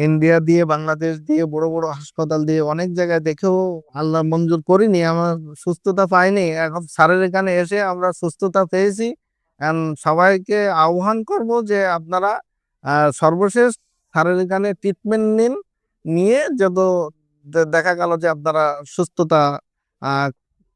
India দিয়ে বাংলাদেশ দিয়ে বড় বড় হাসপাতাল দিয়ে অনেক জায়গায় দেখেও আল্লাহ মঞ্জুর করিনি, আমার সুস্থতা পাইনি। এখন স্যারের এখানে এসে আমরা সুস্থতা পেয়েছি। সবাইকে আহ্বান করব যে আপনারা সর্বশেষ স্যারের এখানে ট্রিটমেন্ট নিন, নিয়ে যত দেখা গেল যে আপনারা সুস্থতা আহ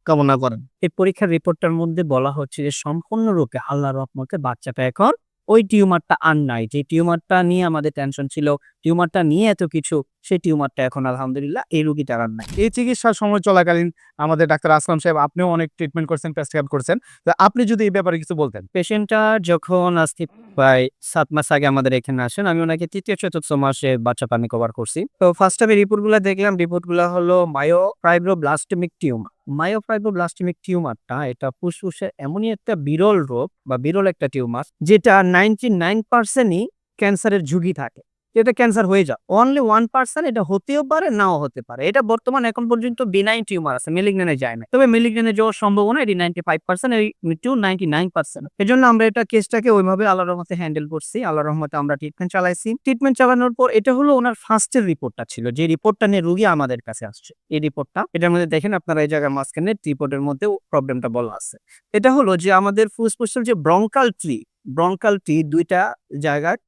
কামনা করেন। এই পরীক্ষার রিপোর্টটার মধ্যে বলা হচ্ছে যে সম্পূর্ণরূপে আল্লাহর রহমতে বাচ্চাটা এখন ওই টিউমারটা আর নাই। যে টিউমারটা নিয়ে আমাদের টেনশন ছিল, টিউমারটা নিয়ে এত কিছু, সেই টিউমারটা এখন আলহামদুলিল্লাহ এই রোগীটার আর নাই। এই চিকিৎসার সময় চলাকালীন আমাদের ডাক্তার আসলাম সাহেব আপনিও অনেক ট্রিটমেন্ট করছেন, প্রেসক্রাইব করছেন। তো আপনি যদি এই ব্যাপারে কিছু বলতেন। পেশেন্টটা যখন আজকে প্রায় ৭ মাস আগে আমাদের এখানে আসেন, আমি ওনাকে তৃতীয় চতুর্থ মাসে বাচ্চা পানি কভার করছি। তো ফার্স্ট আমি রিপোর্টগুলো দেখলাম, রিপোর্টগুলো হলো মায়োফাইব্রোব্লাস্টমিক টিউমার। মায়োফাইব্রোব্লাস্টমিক টিউমারটা এটা ফুসফুসের এমনই একটা বিরল রোগ বা বিরল একটা টিউমার যেটা 99%ই ক্যান্সারের ঝুঁকি থাকে। এটা ক্যান্সার হয়ে যায়, অনলি 1% এটা হতেও পারে, নাও হতে পারে। এটা বর্তমানে এখন পর্যন্ত বিনাইন টিউমার আছে, মেলিগন্যানে যায় না। তবে মেলিগন্যানে যাওয়ার সম্ভাবনা এটি 95%, এই মৃত্যু 99%। এজন্য আমরা এটা কেসটাকে ওইভাবে আল্লাহর রহমতে হ্যান্ডেল করছি। আল্লাহর রহমতে আমরা ট্রিটমেন্ট চালাইছি। ট্রিটমেন্ট চালানোর পর এটা হলো ওনার ফার্স্টের রিপোর্টটা ছিল, যে রিপোর্টটা নিয়ে রোগী আমাদের কাছে আসছে। এই রিপোর্টটা, এটার মধ্যে দেখেন আপনারা এই জায়গার মাঝখানে রিপোর্টের মধ্যে প্রবলেমটা বলা আছে। এটা হলো যে আমাদের ফুসফুসের যে ব্রঙ্কাল ট্রি দুইটা জায়গায়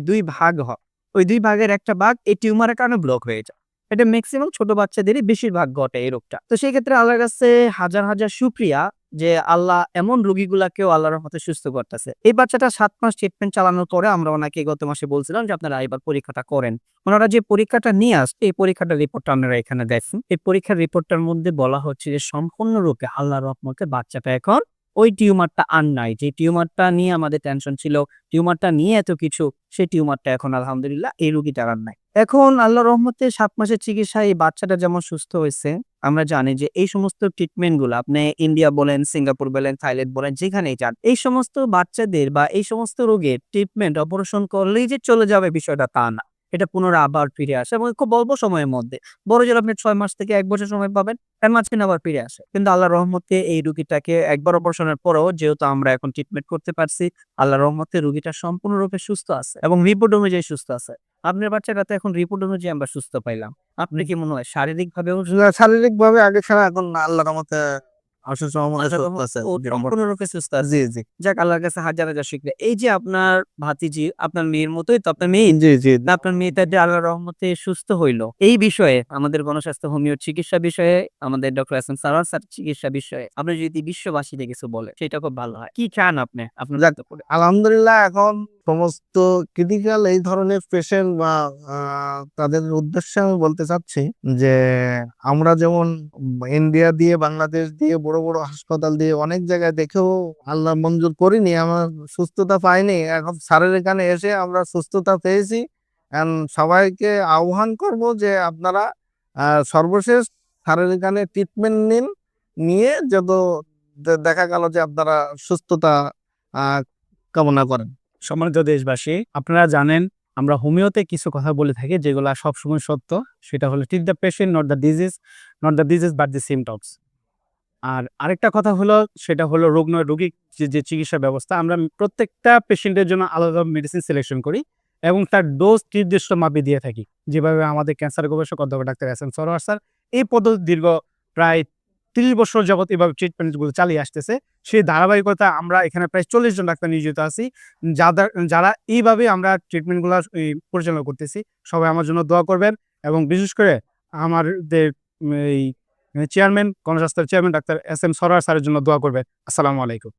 দুই ভাগ হয়। ওই দুই ভাগের একটা ভাগ এই টিউমারের কারণে ব্লক হয়ে যায়। এটা ম্যাক্সিমাম ছোট বাচ্চাদেরই বেশিরভাগ ঘটে এই রোগটা। তো সেই ক্ষেত্রে আল্লাহর কাছে হাজার হাজার শুকরিয়া যে আল্লাহ এমন রোগীগুলাকেও আল্লাহর রহমতে সুস্থ করতেছে। এই বাচ্চাটা ৭ মাস ট্রিটমেন্ট চালানোর পরে আমরা ওনাকে গত মাসে বলছিলাম যে আপনারা এবার পরীক্ষাটা করেন। ওনারা যে পরীক্ষাটা নিয়ে আসছে, এই পরীক্ষাটার রিপোর্টটা আপনারা এখানে দেখছেন। এই পরীক্ষার রিপোর্টটার মধ্যে বলা হচ্ছে যে সম্পূর্ণরূপে আল্লাহর রহমতে বাচ্চাটা এখন ওই টিউমারটা আর নাই। যে টিউমারটা নিয়ে আমাদের টেনশন ছিল, টিউমারটা নিয়ে এত কিছু, সেই টিউমারটা এখন আলহামদুলিল্লাহ এই রোগীটার আর নাই। এখন আল্লাহর রহমতে ৭ মাসের চিকিৎসায় এই বাচ্চাটা যেমন সুস্থ হয়েছে, আমরা জানি যে এই সমস্ত ট্রিটমেন্ট গুলো আপনি ইন্ডিয়া বলেন, সিঙ্গাপুর বলেন, থাইল্যান্ড বলেন, যেখানেই যান, এই সমস্ত বাচ্চাদের বা এই সমস্ত রোগের ট্রিটমেন্ট অপারেশন করলেই যে চলে যাবে বিষয়টা তা না। এটা পুনরায় আবার ফিরে আসে এবং খুব অল্প সময়ের মধ্যে। বড় জোর আপনি ৬ মাস থেকে ১ বছর সময় পাবেন, এর মাঝখানে আবার ফিরে আসে। কিন্তু আল্লাহর রহমতে এই রোগীটাকে একবার অপারেশনের পরেও যেহেতু আমরা এখন ট্রিটমেন্ট করতে পারছি, আল্লাহর রহমতে রোগীটা সম্পূর্ণরূপে সুস্থ আছে এবং রিপোর্ট অনুযায়ী সুস্থ আছে। আপনার বাচ্চাটা তো এখন রিপোর্ট অনুযায়ী আমরা সুস্থ পাইলাম। আপনার কি মনে হয় শারীরিকভাবেও শারীরিক ভাবে আগে ছাড়া এখন আল্লাহর রহমতে সুস্থ আছে। সম্পূর্ণরূপে সুস্থ আছে? জি জি যাক, আল্লাহর কাছে হাজার হাজার শুকরিয়া। এই যে আপনার ভাতিজি, আপনার মেয়ের মতোই তো আপনার মেয়ে, জি জি না আপনার মেয়েটা যে আল্লাহর রহমতে সুস্থ হইলো, এই বিষয়ে আমাদের গণস্বাস্থ্য হোমিওর চিকিৎসা বিষয়ে, আমাদের doctor S M Sarwar sir চিকিৎসা বিষয়ে আপনি যদি বিশ্ববাসীকে কিছু বলে সেটা খুব ভালো হয়। কি চান আপনি আপনার যাক, বক্তব্যে? আলহামদুলিল্লাহ এখন সমস্ত ক্রিটিক্যাল এই ধরনের পেশেন্ট বা তাদের উদ্দেশ্যে আমি বলতে চাচ্ছি যে আমরা যেমন ইন্ডিয়া দিয়ে বাংলাদেশ দিয়ে বড় বড় হাসপাতাল দিয়ে অনেক জায়গায় দেখেও আল্লাহ মঞ্জুর করিনি, আমার সুস্থতা পাইনি। এখন স্যারের এখানে এসে আমরা সুস্থতা পেয়েছি। সবাইকে আহ্বান করব যে আপনারা সর্বশেষ স্যারের এখানে ট্রিটমেন্ট নিন, নিয়ে যত দেখা গেল যে আপনারা সুস্থতা কামনা করেন। সম্মানিত দেশবাসী, আপনারা জানেন আমরা হোমিওতে কিছু কথা বলে থাকি যেগুলো সবসময় সত্য। সেটা হলো treat the patient, not the disease, but the symptoms. আর আরেকটা কথা হলো, সেটা হলো রোগ নয় রোগী যে চিকিৎসা ব্যবস্থা, আমরা প্রত্যেকটা পেশেন্টের জন্য আলাদা মেডিসিন সিলেকশন করি এবং তার ডোজ নির্দিষ্ট মাপে দিয়ে থাকি। যেভাবে আমাদের ক্যান্সার গবেষক অধ্যাপক doctor S M Sarwar sir এই পদ্ধতি দীর্ঘ প্রায় ৩০ বছর যাবত এভাবে ট্রিটমেন্টগুলো চালিয়ে আসতেছে। সেই ধারাবাহিকতা আমরা এখানে প্রায় ৪০ জন ডাক্তার নিয়োজিত আছি, যারা এইভাবে আমরা ট্রিটমেন্টগুলো পরিচালনা করতেছি। সবাই আমার জন্য দোয়া করবেন এবং বিশেষ করে আমাদের এই চেয়ারম্যান, গণস্বাস্থ্যের chairman doctor S M Sarwar স্যারের জন্য দোয়া করবেন। আসসালামু আলাইকুম।